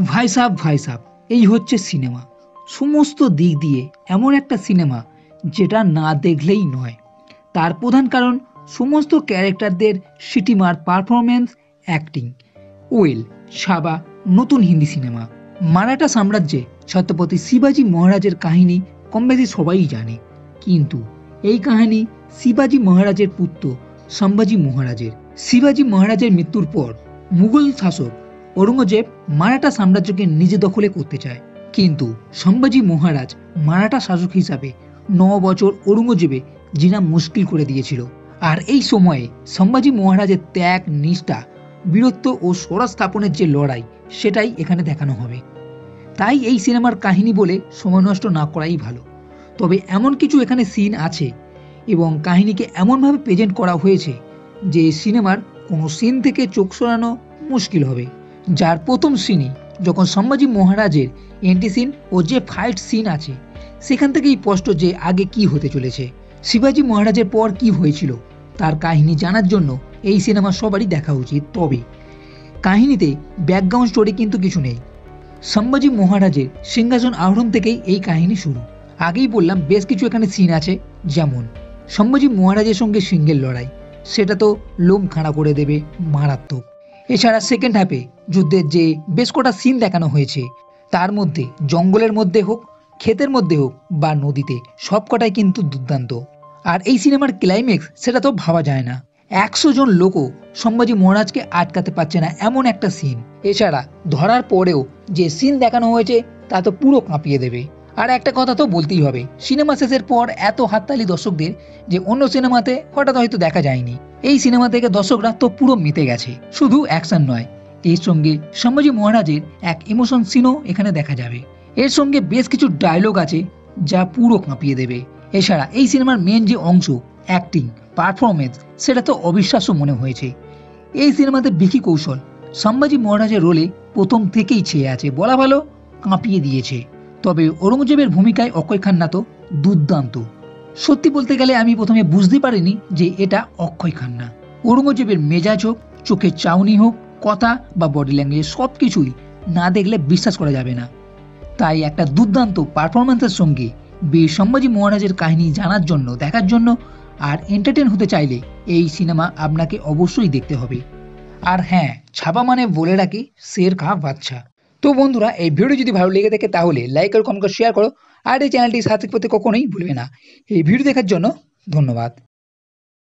ভাই সাব এই হচ্ছে সিনেমা। সমস্ত দিক দিয়ে এমন একটা সিনেমা যেটা না দেখলেই নয়। তার প্রধান কারণ সমস্ত ক্যারেক্টারদের সিটিমার পারফরমেন্স, অ্যাক্টিং। ওয়েল, সাবা নতুন হিন্দি সিনেমা। মারাঠা সাম্রাজ্যে ছত্রপতি শিবাজি মহারাজের কাহিনী কম বেশি সবাই জানে, কিন্তু এই কাহিনী শিবাজি মহারাজের পুত্র সম্ভাজি মহারাজের। শিবাজি মহারাজের মৃত্যুর পর মুঘল শাসক ঔরঙ্গজেব মারাঠা সাম্রাজ্যকে নিজে দখলে করতে চায়, কিন্তু সম্ভাজি মহারাজ মারাঠা শাসক হিসাবে 9 বছর ঔরঙ্গজেবে জিনা মুশকিল করে দিয়েছিল। আর এই সময়ে সম্ভাজি মহারাজের ত্যাগ, নিষ্ঠা, বীরত্ব ও স্বরাজ স্থাপনের যে লড়াই, সেটাই এখানে দেখানো হবে। তাই এই সিনেমার কাহিনী বলে সময় নষ্ট না করাই ভালো। তবে এমন কিছু এখানে সিন আছে এবং কাহিনীকে এমনভাবে প্রেজেন্ট করা হয়েছে যে সিনেমার কোনো সিন থেকে চোখ সরানো মুশকিল হবে। যার প্রথম সিনই যখন সম্ভাজি মহারাজের এন্ট্রি সিন ও যে ফাইট সিন আছে, সেখান থেকেই স্পষ্ট যে আগে কি হতে চলেছে। শিবাজি মহারাজের পর কি হয়েছিল তার কাহিনী জানার জন্য এই সিনেমা সবারই দেখা উচিত। তবে কাহিনীতে ব্যাকগ্রাউন্ড স্টোরি কিন্তু কিছু নেই। সম্ভাজি মহারাজের সিংহাসন আরোহণ থেকেই এই কাহিনী শুরু। আগেই বললাম বেশ কিছু এখানে সিন আছে, যেমন সম্ভাজি মহারাজের সঙ্গে সিংহের লড়াই, সেটা তো লোম খাড়া করে দেবে, মারাত্মক। এছাড়া সেকেন্ড হাফে যুদ্ধের যে বেশ কটা সিন দেখানো হয়েছে, তার মধ্যে জঙ্গলের মধ্যে হোক, ক্ষেতের মধ্যে হোক বা নদীতে, সব কটাই কিন্তু দুর্দান্ত। আর এই সিনেমার ক্লাইম্যাক্স সেটা তো ভাবা যায় না। 100 জন লোকও সম্ভাজি মহারাজকে আটকাতে পারছে না, এমন একটা সিন। এছাড়া ধরার পরেও যে সিন দেখানো হয়েছে তা তো পুরো কাঁপিয়ে দেবে। আর একটা কথা তো বলতেই হবে, সিনেমা শেষের পর এত হাততালি দর্শকদের যে অন্য সিনেমাতে হঠাৎ হয়তো দেখা যায়নি। এই সিনেমা থেকে দর্শকরা তো পুরো মেতে গেছে। শুধু অ্যাকশন নয়, এর সঙ্গে সম্ভাজি মহারাজের এক ইমোশন সিনও এখানে দেখা যাবে। এর সঙ্গে বেশ কিছু ডায়লগ আছে যা পুরো কাঁপিয়ে দেবে। এছাড়া এই সিনেমার মেন যে অংশ, অ্যাক্টিং, পারফরমেন্স, সেটা তো অবিশ্বাস্য মনে হয়েছে। এই সিনেমাতে ভিকি কৌশল সম্ভাজি মহারাজের রোলে প্রথম থেকেই ছেয়ে আছে, বলা ভালো কাঁপিয়ে দিয়েছে। তবে ঔরঙ্গজেবের ভূমিকায় অক্ষয় খান্না তো দুর্দান্ত। সত্যি বলতে গেলে আমি প্রথমে বুঝতে পারিনি যে এটা অক্ষয় খান্না। ঔরঙ্গজেবের মেজাজ হোক, চোখের চাউনি হোক, কথা বা বডি ল্যাঙ্গুয়েজ, সব কিছুই না দেখলে বিশ্বাস করা যাবে না। তাই একটা দুর্দান্ত পারফরমেন্সের সঙ্গে বীর সম্ভাজি মহারাজের কাহিনী জানার জন্য, দেখার জন্য আর এন্টারটেন হতে চাইলে এই সিনেমা আপনাকে অবশ্যই দেখতে হবে। আর হ্যাঁ, ছাপা মানে বলে রাখি, শের খা বাচ্চা। তো বন্ধুরা, এই ভিডিও যদি ভালো লেগে থাকে তাহলে লাইক আর কমেন্ট করে শেয়ার করো, আর এই চ্যানেলটি সাবস্ক্রাইব করতে কখনোই ভুলবে না। এই ভিডিও দেখার জন্য ধন্যবাদ।